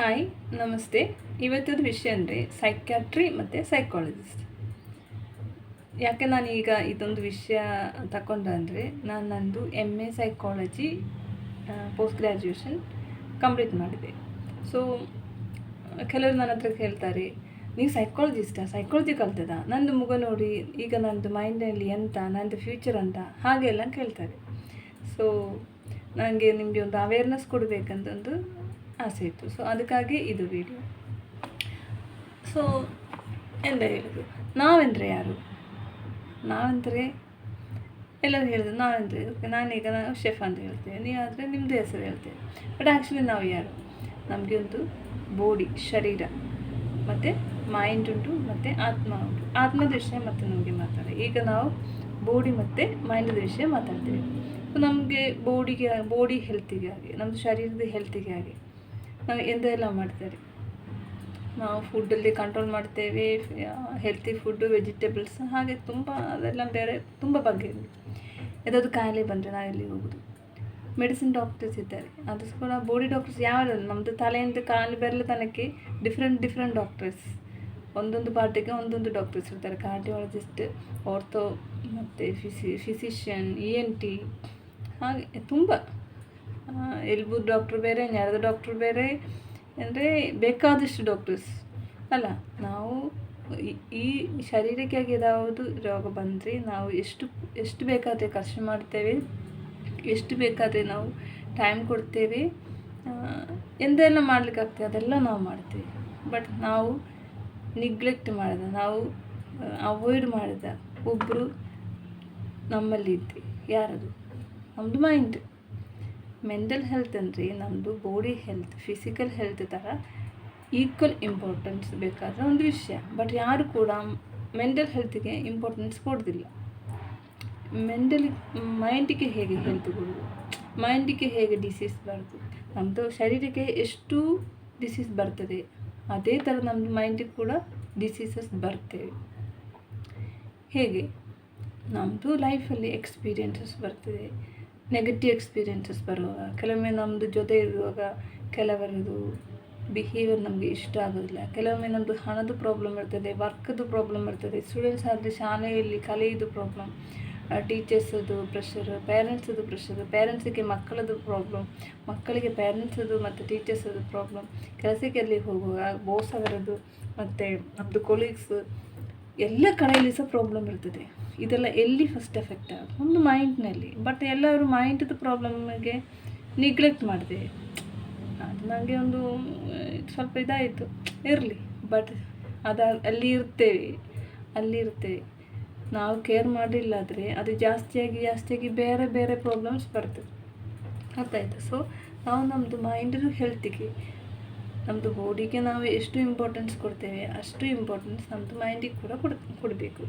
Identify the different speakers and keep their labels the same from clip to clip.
Speaker 1: Hi, ನಮಸ್ತೆ. ಇವತ್ತದ ವಿಷಯ ಅಂದರೆ ಸೈಕ್ಯಾಟ್ರಿ ಮತ್ತು ಸೈಕಾಲಜಿಸ್ಟ್. ಯಾಕೆ ನಾನೀಗ ಇದೊಂದು ವಿಷಯ ತಗೊಂಡೆ ಅಂದರೆ, ನಂದು MA psychology post graduation complete ಮಾಡಿದೆ. ಸೊ ಕೆಲವರು ನನ್ನ ಹತ್ರ ಕೇಳ್ತಾರೆ, ನೀವು ಸೈಕಾಲಜಿ ಕಲ್ತದ? ನಂದು ಮುಗ ನೋಡಿ ಈಗ ನಂದು ಮೈಂಡಲ್ಲಿ ಎಂತ, ನಂದು ಫ್ಯೂಚರ್ ಅಂತ ಹಾಗೆಲ್ಲ ಕೇಳ್ತಾರೆ. ಸೊ ನನಗೆ ನಿಮಗೆ ಒಂದು ಅವೇರ್ನೆಸ್ ಕೊಡಬೇಕಂತ ಒಂದು ಆಸೆ ಇತ್ತು. ಸೊ ಅದಕ್ಕಾಗಿ ಇದು ವಿಡಿಯೋ. ಸೊ ಎಂತ ಹೇಳೋದು, ನಾವೆಂದರೆ ಯಾರು? ನಾವೆಂದರೆ ಎಲ್ಲರೂ ಹೇಳಿದ್ರು ನಾವೆಂದರೆ, ನಾನೀಗ ಶೆಫ್ ಅಂತ ಹೇಳ್ತೇವೆ, ನೀವಾದರೆ ನಿಮ್ಮದು ಹೆಸರು ಹೇಳ್ತೇವೆ. ಬಟ್ ಆ್ಯಕ್ಚುಲಿ ನಾವು ಯಾರು? ನಮಗೆ ಒಂದು ಬಾಡಿ, ಶರೀರ ಮತ್ತು ಮೈಂಡ್ ಉಂಟು ಮತ್ತು ಆತ್ಮ ಉಂಟು. ಆತ್ಮದ ವಿಷಯ ಮತ್ತು ನಮಗೆ ಮಾತಾಡಿ. ಈಗ ನಾವು ಬಾಡಿ ಮತ್ತು ಮೈಂಡದ ವಿಷಯ ಮಾತಾಡ್ತೇವೆ. ನಮಗೆ ಬಾಡಿ ಹೆಲ್ತಿಗೆ ಆಗಿ, ನಮ್ಮದು ಶರೀರದ ಹೆಲ್ತಿಗೆ ಆಗಿ ನಾವು ಎಂತೆಲ್ಲ ಮಾಡ್ತಾರೆ. ನಾವು ಫುಡ್ಡಲ್ಲಿ ಕಂಟ್ರೋಲ್ ಮಾಡ್ತೇವೆ, ಹೆಲ್ತಿ ಫುಡ್ಡು, ವೆಜಿಟೇಬಲ್ಸ್, ಹಾಗೆ ತುಂಬ ಅದೆಲ್ಲ ಬೇರೆ ತುಂಬ ಬಗ್ಗೆ. ಯಾವುದಾದ್ರು ಕಾಯಿಲೆ ಬಂದರೆ ನಾವು ಎಲ್ಲಿ ಹೋಗೋದು? ಮೆಡಿಸಿನ್ ಡಾಕ್ಟರ್ಸ್ ಇದ್ದಾರೆ, ಅದು ಕೂಡ ಬಾಡಿ ಡಾಕ್ಟರ್ಸ್ ಯಾವ್ದು? ನಮ್ಮದು ತಲೆಯಿಂದ ಕಾಲು ಬೆರಳು ತನಕ್ಕೆ ಡಿಫ್ರೆಂಟ್ ಡಾಕ್ಟರ್ಸ್, ಒಂದೊಂದು ಪಾರ್ಟಿಗೆ ಒಂದೊಂದು ಡಾಕ್ಟರ್ಸ್ ಇರ್ತಾರೆ. ಕಾರ್ಡಿಯಾಲಜಿಸ್ಟ್, ಆರ್ಥೋ ಮತ್ತು ಫಿಸಿಷಿಯನ್, ENT, ಹಾಗೆ ತುಂಬ. ಎಲ್ಬು ಡಾಕ್ಟ್ರು ಬೇರೆ, ನ್ಯಾರದ ಡಾಕ್ಟ್ರು ಬೇರೆ, ಅಂದರೆ ಬೇಕಾದಷ್ಟು ಡಾಕ್ಟರ್ಸ್ ಅಲ್ಲ. ನಾವು ಈ ಶರೀರಕ್ಕಾಗಿ ಯಾವುದು ರೋಗ ಬಂದರೆ ನಾವು ಎಷ್ಟು ಬೇಕಾದರೆ ಖರ್ಚು ಮಾಡ್ತೇವೆ, ಎಷ್ಟು ಬೇಕಾದರೆ ನಾವು ಟೈಮ್ ಕೊಡ್ತೇವೆ, ಎಂದೆಲ್ಲ ಮಾಡಲಿಕ್ಕಾಗ್ತದೆ ಅದೆಲ್ಲ ನಾವು ಮಾಡ್ತೇವೆ. ಬಟ್ ನಾವು ನಿಗ್ಲೆಕ್ಟ್ ಮಾಡಿದ, ನಾವು ಅವಾಯ್ಡ್ ಮಾಡಿದ ಒಬ್ಬರು ನಮ್ಮಲ್ಲಿ ಇದ್ದೆ. ಯಾರದು? ನಮ್ಮದು ಮೈಂಡ್. ಮೆಂಟಲ್ ಹೆಲ್ತ್ ಅಂದರೆ ನಮ್ಮದು ಬಾಡಿ ಹೆಲ್ತ್, ಫಿಸಿಕಲ್ ಹೆಲ್ತ್ ಥರ ಈಕ್ವಲ್ ಇಂಪಾರ್ಟೆನ್ಸ್ ಬೇಕಾದ ಒಂದು ವಿಷಯ. ಬಟ್ ಯಾರು ಕೂಡ ಮೆಂಟಲ್ ಹೆಲ್ತಿಗೆ ಇಂಪಾರ್ಟೆನ್ಸ್ ಕೊಡೋದಿಲ್ಲ. ಮೈಂಡಿಗೆ ಹೇಗೆ ಹೆಲ್ತ್ ಕೊಡೋದು, ಮೈಂಡಿಗೆ ಹೇಗೆ ಡಿಸೀಸ್ ಬರ್ತದೆ, ನಮ್ಮದು ಶರೀರಕ್ಕೆ ಎಷ್ಟು ಡಿಸೀಸ್ ಬರ್ತದೆ ಅದೇ ಥರ ನಮ್ಮದು ಮೈಂಡಿಗೆ ಕೂಡ ಡಿಸೀಸಸ್ ಬರ್ತವೆ. ಹೇಗೆ? ನಮ್ಮದು ಲೈಫಲ್ಲಿ ಎಕ್ಸ್ಪೀರಿಯೆನ್ಸಸ್ ಬರ್ತದೆ, ನೆಗೆಟಿವ್ ಎಕ್ಸ್ಪೀರಿಯೆನ್ಸಸ್ ಬರುವಾಗ, ಕೆಲವೊಮ್ಮೆ ನಮ್ಮದು ಜೊತೆ ಇರುವಾಗ ಕೆಲವರದು ಬಿಹೇವಿಯರ್ ನಮಗೆ ಇಷ್ಟ ಆಗೋದಿಲ್ಲ. ಕೆಲವೊಮ್ಮೆ ನಮ್ಮದು ಹಣದ ಪ್ರಾಬ್ಲಮ್ ಇರ್ತದೆ, ವರ್ಕದು ಪ್ರಾಬ್ಲಮ್ ಇರ್ತದೆ, ಸ್ಟೂಡೆಂಟ್ಸ್ ಆದರೆ ಶಾಲೆಯಲ್ಲಿ ಕಲಿಯೋದು ಪ್ರಾಬ್ಲಮ್, ಟೀಚರ್ಸದು ಪ್ರೆಷರ್, ಪೇರೆಂಟ್ಸದು ಪ್ರೆಷರು, ಪೇರೆಂಟ್ಸಿಗೆ ಮಕ್ಕಳದು ಪ್ರಾಬ್ಲಮ್, ಮಕ್ಕಳಿಗೆ ಪೇರೆಂಟ್ಸದು ಮತ್ತು ಟೀಚರ್ಸದು ಪ್ರಾಬ್ಲಮ್, ಕೆಲಸಕ್ಕೆ ಅಲ್ಲಿ ಹೋಗುವಾಗ ಬಾಸ್ ಅವರದ್ದು ಮತ್ತು ನಮ್ಮದು ಕೊಲೀಗ್ಸ್ ಎಲ್ಲ ಕಡೆಯಲ್ಲಿ ಸಹ ಪ್ರಾಬ್ಲಮ್ ಇರ್ತದೆ. ಇದೆಲ್ಲ ಎಲ್ಲಿ ಫಸ್ಟ್ ಎಫೆಕ್ಟ್ ಆಗೋದು? ಒಂದು ಮೈಂಡ್ನಲ್ಲಿ. ಬಟ್ ಎಲ್ಲರೂ ಮೈಂಡ್ದು ಪ್ರಾಬ್ಲಮ್ಗೆ ನಿಗ್ಲೆಕ್ಟ್ ಮಾಡಿದೆ. ಅದು ನನಗೆ ಒಂದು ಸ್ವಲ್ಪ ಇದಾಯಿತು, ಇರಲಿ. ಬಟ್ ಅಲ್ಲಿರ್ತೇವೆ ನಾವು ಕೇರ್ ಮಾಡಿಲ್ಲಾದರೆ ಅದು ಜಾಸ್ತಿಯಾಗಿ ಬೇರೆ ಪ್ರಾಬ್ಲಮ್ಸ್ ಬರ್ತದೆ. ಗೊತ್ತಾಯ್ತು? ಸೊ ನಾವು ನಮ್ಮದು ಮೈಂಡದು ಹೆಲ್ತಿಗೆ, ನಮ್ಮದು ಬಾಡಿಗೆ ನಾವು ಎಷ್ಟು ಇಂಪಾರ್ಟೆನ್ಸ್ ಕೊಡ್ತೇವೆ ಅಷ್ಟು ಇಂಪಾರ್ಟೆನ್ಸ್ ನಮ್ಮದು ಮೈಂಡಿಗೆ ಕೂಡ ಕೊಡಬೇಕು.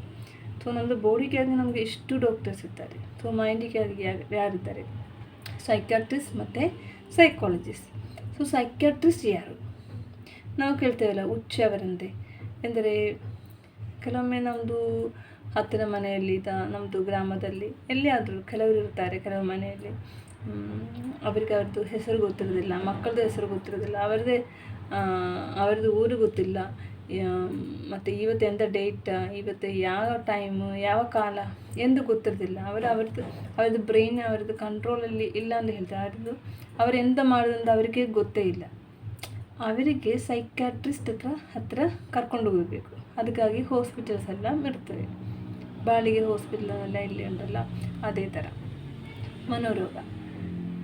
Speaker 1: ಸೊ ನಮ್ಮದು ಬಾಡಿಗಾಗಿ ನಮಗೆ ಎಷ್ಟು ಡಾಕ್ಟರ್ಸ್ ಇರ್ತಾರೆ. ಸೊ ಮೈಂಡಿಗಾಗಿ ಯಾರಿದ್ದಾರೆ? ಸೈಕ್ಯಾಟ್ರಿಸ್ಟ್ ಮತ್ತು ಸೈಕಾಲಜಿಸ್ಟ್. ಸೊ ಸೈಕ್ಯಾಟ್ರಿಸ್ಟ್ ಯಾರು? ನಾವು ಕೇಳ್ತೇವಲ್ಲ ಹುಚ್ಚವರಂತೆ. ಎಂದರೆ ಕೆಲವೊಮ್ಮೆ ನಮ್ಮದು ಹತ್ತಿರ ಮನೆಯಲ್ಲಿ ನಮ್ಮದು ಗ್ರಾಮದಲ್ಲಿ ಎಲ್ಲಿಯಾದರೂ ಕೆಲವರು ಇರ್ತಾರೆ. ಕೆಲವು ಮನೆಯಲ್ಲಿ ಅವರಿಗೆ ಅವ್ರದ್ದು ಹೆಸರು ಗೊತ್ತಿರೋದಿಲ್ಲ, ಮಕ್ಕಳದ್ದು ಹೆಸರು ಗೊತ್ತಿರೋದಿಲ್ಲ, ಅವರದ್ದು ಊರು ಗೊತ್ತಿಲ್ಲ, ಮತ್ತು ಇವತ್ತು ಎಂಥ ಡೇಟ್, ಇವತ್ತು ಯಾವ ಟೈಮು, ಯಾವ ಕಾಲ ಎಂದು ಗೊತ್ತಿರೋದಿಲ್ಲ. ಅವರದ್ದು ಬ್ರೈನ್ ಅವರದ್ದು ಕಂಟ್ರೋಲಲ್ಲಿ ಇಲ್ಲ ಅಂತ ಹೇಳ್ತಾರೆ. ಅವರು ಎಂತ ಮಾಡೋದಂತ ಅವರಿಗೆ ಗೊತ್ತೇ ಇಲ್ಲ. ಅವರಿಗೆ ಸೈಕ್ಯಾಟ್ರಿಸ್ಟ್ ಹತ್ರ ಕರ್ಕೊಂಡು ಹೋಗಬೇಕು. ಅದಕ್ಕಾಗಿ ಹಾಸ್ಪಿಟಲ್ಸ್ ಎಲ್ಲ ಇರ್ತವೆ. ಬಾಳಿಗೆ ಹಾಸ್ಪಿಟಲ್ ಎಲ್ಲ ಇಲ್ಲಿ ಉಂಟಲ್ಲ, ಅದೇ ಥರ ಮನೋರೋಗ.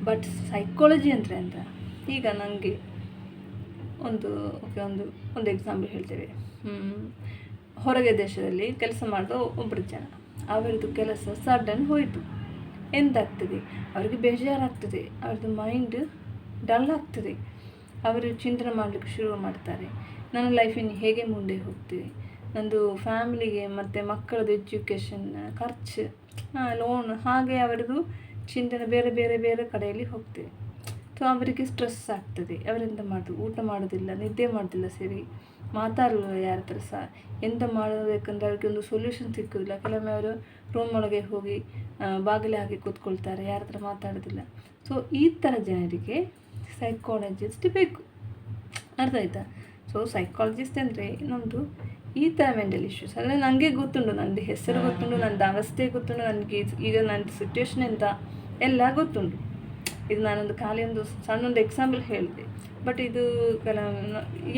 Speaker 1: ಬಟ್ ಸೈಕಾಲಜಿ ಅಂದರೆ ಅಂತ ಈಗ ನನಗೆ ಒಂದು ಎಕ್ಸಾಂಪಲ್ ಹೇಳ್ತೇವೆ. ಹೊರಗೆ ದೇಶದಲ್ಲಿ ಕೆಲಸ ಮಾಡಿದ ಒಬ್ಬರು ಜನ, ಅವರದ್ದು ಕೆಲಸ ಸಡನ್ ಹೋಯಿತು. ಎಂತಾಗ್ತದೆ? ಅವರಿಗೆ ಬೇಜಾರಾಗ್ತದೆ, ಅವ್ರದ್ದು ಮೈಂಡ್ ಡಲ್ ಆಗ್ತದೆ. ಅವರು ಚಿಂತನೆ ಮಾಡಲಿಕ್ಕೆ ಶುರು ಮಾಡ್ತಾರೆ, ನನ್ನ ಲೈಫಿನ ಹೇಗೆ ಮುಂದೆ ಹೋಗ್ತದೆ, ನಂದು ಫ್ಯಾಮಿಲಿಗೆ ಮತ್ತು ಮಕ್ಕಳದ್ದು ಎಜುಕೇಷನ್ ಖರ್ಚು, ಲೋನ್, ಹಾಗೆ ಅವರದ್ದು ಚಿಂತನೆ ಬೇರೆ ಕಡೆಯಲ್ಲಿ ಹೋಗ್ತದೆ. ಸೊ ಅವರಿಗೆ ಸ್ಟ್ರೆಸ್ ಆಗ್ತದೆ. ಅವರೆಂತ ಮಾಡೋದು? ಊಟ ಮಾಡೋದಿಲ್ಲ, ನಿದ್ದೆ ಮಾಡೋದಿಲ್ಲ, ಸರಿ ಮಾತಾಡಲ್ಲ ಯಾರ ಹತ್ರ ಸಹ. ಎಂತ ಮಾಡಬೇಕಂದ್ರೆ ಅವ್ರಿಗೆ ಒಂದು ಸೊಲ್ಯೂಷನ್ ಸಿಕ್ಕೋದಿಲ್ಲ. ಕೆಲವೊಮ್ಮೆ ಅವರು ರೂಮ್ ಒಳಗೆ ಹೋಗಿ ಬಾಗಿಲು ಹಾಕಿ ಕೂತ್ಕೊಳ್ತಾರೆ, ಯಾರ ಹತ್ರ ಮಾತಾಡೋದಿಲ್ಲ. ಸೊ ಈ ಥರ ಜನರಿಗೆ ಸೈಕಾಲಜಿಸ್ಟ್ ಬೇಕು. ಅರ್ಥ ಆಯ್ತಾ? ಸೊ ಸೈಕಾಲಜಿಸ್ಟ್ ಅಂದರೆ ನಮ್ಮದು ಈ ಥರ ಮೆಂಟಲ್ ಇಶ್ಯೂಸ್ ಅಂದರೆ ನನಗೆ ಗೊತ್ತುಂಟು, ನಂದು ಹೆಸರು ಗೊತ್ತುಂಟು, ನನ್ನದು ಅವಸ್ಥೆ ಗೊತ್ತುಂಟು, ನನಗೆ ಈಗ ನನ್ನ ಸಿಚುವೇಶನ್ ಎಂತ ಎಲ್ಲ ಗೊತ್ತುಂಟು. ಇದು ನಾನೊಂದು ಖಾಲಿ ಒಂದು ಸಣ್ಣೊಂದು ಎಕ್ಸಾಂಪಲ್ ಹೇಳಿದೆ. ಬಟ್ ಇದು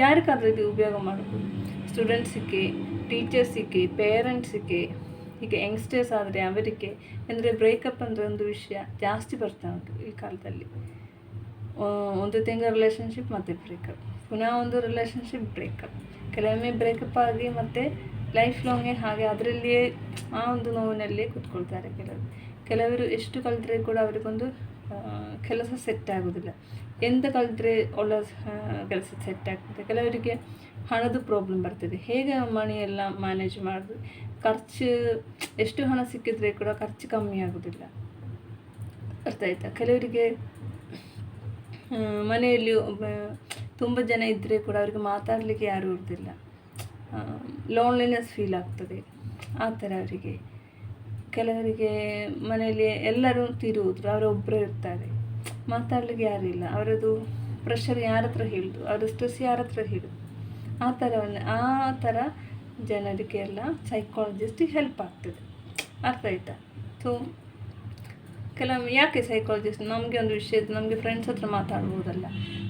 Speaker 1: ಯಾರಿಗಾದರೂ ಇದು ಉಪಯೋಗ ಮಾಡ್ಬೋದು. ಸ್ಟೂಡೆಂಟ್ಸಿಗೆ, ಟೀಚರ್ಸಿಗೆ, ಪೇರೆಂಟ್ಸಿಗೆ, ಈಗ ಯಂಗ್ಸ್ಟರ್ಸ್ ಆದರೆ ಅವರಿಗೆ. ಅಂದರೆ ಬ್ರೇಕಪ್ ಅಂದರೆ ಒಂದು ವಿಷಯ ಜಾಸ್ತಿ ಬರ್ತಾ ಉಂಟು ಈ ಕಾಲದಲ್ಲಿ. ಒಂದು ತಿಂಗಳ ರಿಲೇಷನ್ಶಿಪ್ ಮತ್ತು ಬ್ರೇಕಪ್, ಪುನಃ ಒಂದು ರಿಲೇಷನ್ಶಿಪ್ ಬ್ರೇಕಪ್, ಕೆಲವೊಮ್ಮೆ ಬ್ರೇಕಪ್ ಆಗಿ ಮತ್ತು ಲೈಫ್ ಲಾಂಗೇ ಹಾಗೆ ಅದರಲ್ಲಿಯೇ ಆ ಒಂದು ನೋವಿನಲ್ಲೇ ಕೂತ್ಕೊಳ್ತಾರೆ. ಕೆಲವರು ಎಷ್ಟು ಕಲಿತ್ರೆ ಕೂಡ ಅವರಿಗೊಂದು ಕೆಲಸ ಸೆಟ್ ಆಗೋದಿಲ್ಲ. ಎಂತ ಕಲಿತ್ರೆ ಒಳ್ಳೆ ಕೆಲಸ ಸೆಟ್ ಆಗ್ತದೆ. ಕೆಲವರಿಗೆ ಹಣದ ಪ್ರಾಬ್ಲಮ್ ಬರ್ತದೆ, ಹೇಗೆ ಮನಿ ಎಲ್ಲ ಮ್ಯಾನೇಜ್ ಮಾಡೋದು, ಖರ್ಚು ಎಷ್ಟು ಹಣ ಸಿಕ್ಕಿದ್ರೆ ಕೂಡ ಖರ್ಚು ಕಮ್ಮಿ ಆಗೋದಿಲ್ಲ. ಅರ್ಥ ಆಯ್ತಾ? ಕೆಲವರಿಗೆ ಮನೆಯಲ್ಲಿ ತುಂಬ ಜನ ಇದ್ದರೆ ಕೂಡ ಅವರಿಗೆ ಮಾತಾಡಲಿಕ್ಕೆ ಯಾರೂ ಇರೋದಿಲ್ಲ, ಲೋನ್ಲಿನೆಸ್ ಫೀಲ್ ಆಗ್ತದೆ ಆ ಥರ ಅವರಿಗೆ. ಕೆಲವರಿಗೆ ಮನೆಯಲ್ಲಿ ಎಲ್ಲರೂ ತೀರುವುದ್ರು, ಅವರೊಬ್ಬರೇ ಇರ್ತಾರೆ, ಮಾತಾಡಲಿಕ್ಕೆ ಯಾರೂ ಇಲ್ಲ, ಅವರದ್ದು ಪ್ರೆಷರ್ ಯಾರ ಹತ್ರ ಹೇಳೋದು, ಅವರ ಸ್ಟ್ರೆಸ್ ಯಾರ ಹತ್ರ ಹೇಳೋದು, ಆ ಥರ ಜನರಿಗೆಲ್ಲ ಸೈಕಾಲಜಿಸ್ಟಿಗೆ ಹೆಲ್ಪ್ ಆಗ್ತದೆ. ಅರ್ಥ ಆಯ್ತಾ? ಸೊ ಕೆಲವೊಮ್ಮೆ ಯಾಕೆ ಸೈಕಾಲಜಿಸ್ಟ್, ನಮಗೆ ಒಂದು ವಿಷಯ ನಮಗೆ ಫ್ರೆಂಡ್ಸ್ ಹತ್ರ ಮಾತಾಡ್ಬೋದಲ್ಲ,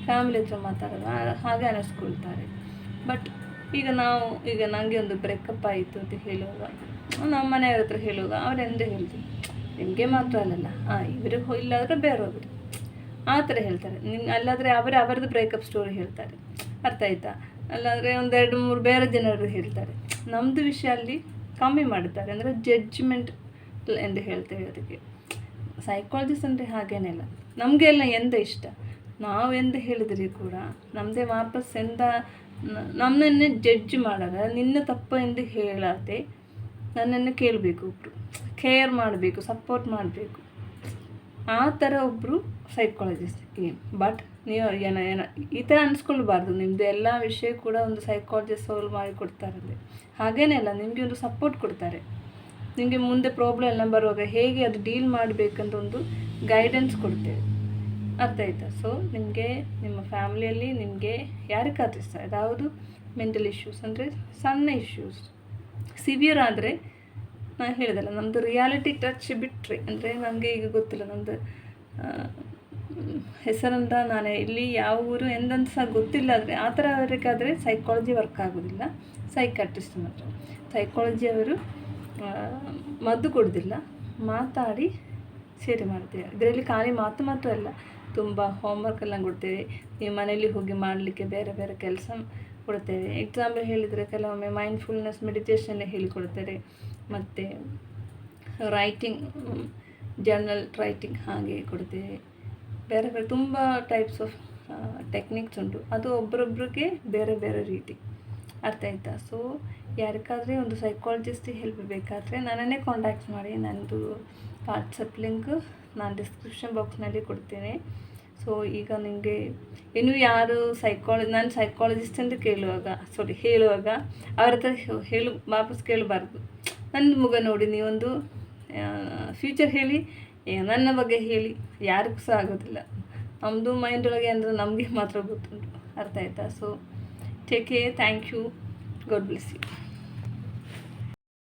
Speaker 1: ಫ್ಯಾಮಿಲಿ ಹತ್ರ ಮಾತಾಡೋದು ಹಾಗೆ ಅನ್ನಿಸ್ಕೊಳ್ತಾರೆ. ಬಟ್ ಈಗ ನನಗೆ ಒಂದು ಬ್ರೇಕಪ್ ಆಯಿತು ಅಂತ ಹೇಳುವಾಗ, ನಮ್ಮ ಮನೆಯವ್ರ ಹತ್ರ ಹೇಳುವಾಗ ಅವರೆಂದೇ ಹೇಳ್ತೀವಿ, ನಿಮಗೆ ಮಾತ್ರ ಅಲ್ಲಲ್ಲ, ಇವರು ಇಲ್ಲಾದರೆ ಬೇರೆಯವರು ಆ ಥರ ಹೇಳ್ತಾರೆ. ಅಲ್ಲಾದರೆ ಅವರದ್ದು ಬ್ರೇಕಪ್ ಸ್ಟೋರಿ ಹೇಳ್ತಾರೆ. ಅರ್ಥ ಆಯ್ತಾ? ಅಲ್ಲಾದರೆ 1-2-3 ಬೇರೆ ಜನರು ಹೇಳ್ತಾರೆ. ನಮ್ಮದು ವಿಷಯ ಅಲ್ಲಿ ಕಮ್ಮಿ ಮಾಡ್ತಾರೆ, ಅಂದರೆ ಜಡ್ಜ್ಮೆಂಟ್ ಎಂದು ಹೇಳ್ತೇವೆ ಅದಕ್ಕೆ. ಸೈಕಾಲಜಿಸ್ಟ್ ಅಂದರೆ ಹಾಗೇನಿಲ್ಲ, ನಮಗೆಲ್ಲ ಎಂದ ಇಷ್ಟ, ನಾವು ಎಂದ ಹೇಳಿದ್ರಿ ಕೂಡ ನಮ್ಮದೇ ವಾಪಸ್ ನಮ್ಮನ್ನೇ ಜಡ್ಜ್ ಮಾಡಾಗ ನಿನ್ನ ತಪ್ಪು ಎಂದು ಹೇಳದೆ ನನ್ನನ್ನು ಕೇಳಬೇಕು, ಒಬ್ಬರು ಕೇರ್ ಮಾಡಬೇಕು, ಸಪೋರ್ಟ್ ಮಾಡಬೇಕು, ಆ ಥರ ಒಬ್ಬರು ಸೈಕಾಲಜಿಸ್ಟ್ಗೆ. ಬಟ್ ನೀವು ಈ ಥರ ಅನ್ಸ್ಕೊಳ್ಬಾರ್ದು, ನಿಮ್ಮದು ಎಲ್ಲ ವಿಷಯ ಕೂಡ ಒಂದು ಸೈಕಾಲಜಿಸ್ಟ್ ಸಾಲ್ವ್ ಮಾಡಿ ಕೊಡ್ತಾರಲ್ಲಿ. ಹಾಗೇನೆಲ್ಲ ನಿಮಗೆ ಒಂದು ಸಪೋರ್ಟ್ ಕೊಡ್ತಾರೆ. ನಿಮಗೆ ಮುಂದೆ ಪ್ರಾಬ್ಲಮ್ ಎಲ್ಲ ಬರುವಾಗ ಹೇಗೆ ಅದು ಡೀಲ್ ಮಾಡಬೇಕಂತ ಒಂದು ಗೈಡೆನ್ಸ್ ಕೊಡ್ತೇವೆ. ಅರ್ಥ ಆಯ್ತಾ? ಸೊ ನಿಮಗೆ ನಿಮ್ಮ ಫ್ಯಾಮಿಲಿಯಲ್ಲಿ ನಿಮಗೆ ಯಾರಿಗಾದ್ರೂ ಇಷ್ಟ ಯಾವುದು ಮೆಂಟಲ್ ಇಶ್ಯೂಸ್ ಅಂದರೆ ಸಣ್ಣ ಇಶ್ಯೂಸ್, ಸಿವಿಯರ್ ಆದರೆ ನಾನು ಹೇಳಿದಲ್ಲ, ನಮ್ಮದು ರಿಯಾಲಿಟಿ ಟಚ್ ಬಿಟ್ಟರೆ, ಅಂದರೆ ನನಗೆ ಈಗ ಗೊತ್ತಿಲ್ಲ ನಮ್ಮದು ಹೆಸರಂತ, ನಾನು ಇಲ್ಲಿ ಯಾವ ಊರು ಎಂದಂತ ಸಹ ಗೊತ್ತಿಲ್ಲ, ಆದರೆ ಆ ಥರ ಅವರಿಗಾದರೆ ಸೈಕಾಲಜಿ ವರ್ಕ್ ಆಗೋದಿಲ್ಲ, ಸೈಕಾಟ್ರಿಸ್ಟ್ ಮಾತ್ರ. ಸೈಕಾಲಜಿ ಅವರು ಮದ್ದು ಕೊಡೋದಿಲ್ಲ, ಮಾತಾಡಿ ಸರಿ ಮಾಡ್ತೇವೆ. ಇದರಲ್ಲಿ ಖಾಲಿ ಮಾತು ಮಾತ್ರ ಅಲ್ಲ, ತುಂಬ ಹೋಮ್ವರ್ಕ್ ಎಲ್ಲ ಕೊಡ್ತೇವೆ, ನೀವು ಮನೆಯಲ್ಲಿ ಹೋಗಿ ಮಾಡಲಿಕ್ಕೆ ಬೇರೆ ಬೇರೆ ಕೆಲಸ ಕೊಡ್ತೇವೆ. ಎಕ್ಸಾಂಪಲ್ ಹೇಳಿದರೆ ಕೆಲವೊಮ್ಮೆ ಮೈಂಡ್ಫುಲ್ನೆಸ್ ಮೆಡಿಟೇಷನ್ ಹೇಳಿಕೊಡ್ತಾರೆ, ಮತ್ತು ರೈಟಿಂಗ್, ಜರ್ನಲ್ ರೈಟಿಂಗ್ ಹಾಗೆ ಕೊಡ್ತೇವೆ. ಬೇರೆ ಬೇರೆ ತುಂಬ ಟೈಪ್ಸ್ ಆಫ್ ಟೆಕ್ನಿಕ್ಸ್ ಉಂಟು, ಅದು ಒಬ್ಬರೊಬ್ರಿಗೆ ಬೇರೆ ಬೇರೆ ರೀತಿ. ಅರ್ಥ ಆಯ್ತಾ? ಸೊ ಯಾರಿಗಾದರೆ ಒಂದು ಸೈಕಾಲಜಿಸ್ಟಿಗೆ ಹೆಲ್ಪ್ ಬೇಕಾದರೆ ನನ್ನನ್ನೇ ಕಾಂಟ್ಯಾಕ್ಟ್ ಮಾಡಿ. ನನ್ನದು ವಾಟ್ಸಪ್ ಲಿಂಕ್ ನಾನು ಡಿಸ್ಕ್ರಿಪ್ಷನ್ ಬಾಕ್ಸ್ನಲ್ಲಿ ಕೊಡ್ತೇನೆ. ಸೊ ಈಗ ನಿಮಗೆ ಇನ್ನೂ ಯಾರು ನಾನು ಸೈಕಾಲಜಿಸ್ಟ್ ಅಂತ ಹೇಳುವಾಗ ಅವ್ರ ಹತ್ರ ವಾಪಸ್ ಕೇಳಬಾರ್ದು. ನನ್ನ ಮುಖ ನೋಡಿ ನೀವೊಂದು ಫ್ಯೂಚರ್ ಹೇಳಿ, ನನ್ನ ಬಗ್ಗೆ ಹೇಳಿ, ಯಾರಿಗೂ ಸಹ ಆಗೋದಿಲ್ಲ. ನಮ್ಮದು ಮೈಂಡೊಳಗೆ ಅಂದರೆ ನಮಗೆ ಮಾತ್ರ ಗೊತ್ತುಂಟು. ಅರ್ಥ ಆಯ್ತಾ? So take care, thank you, God bless you.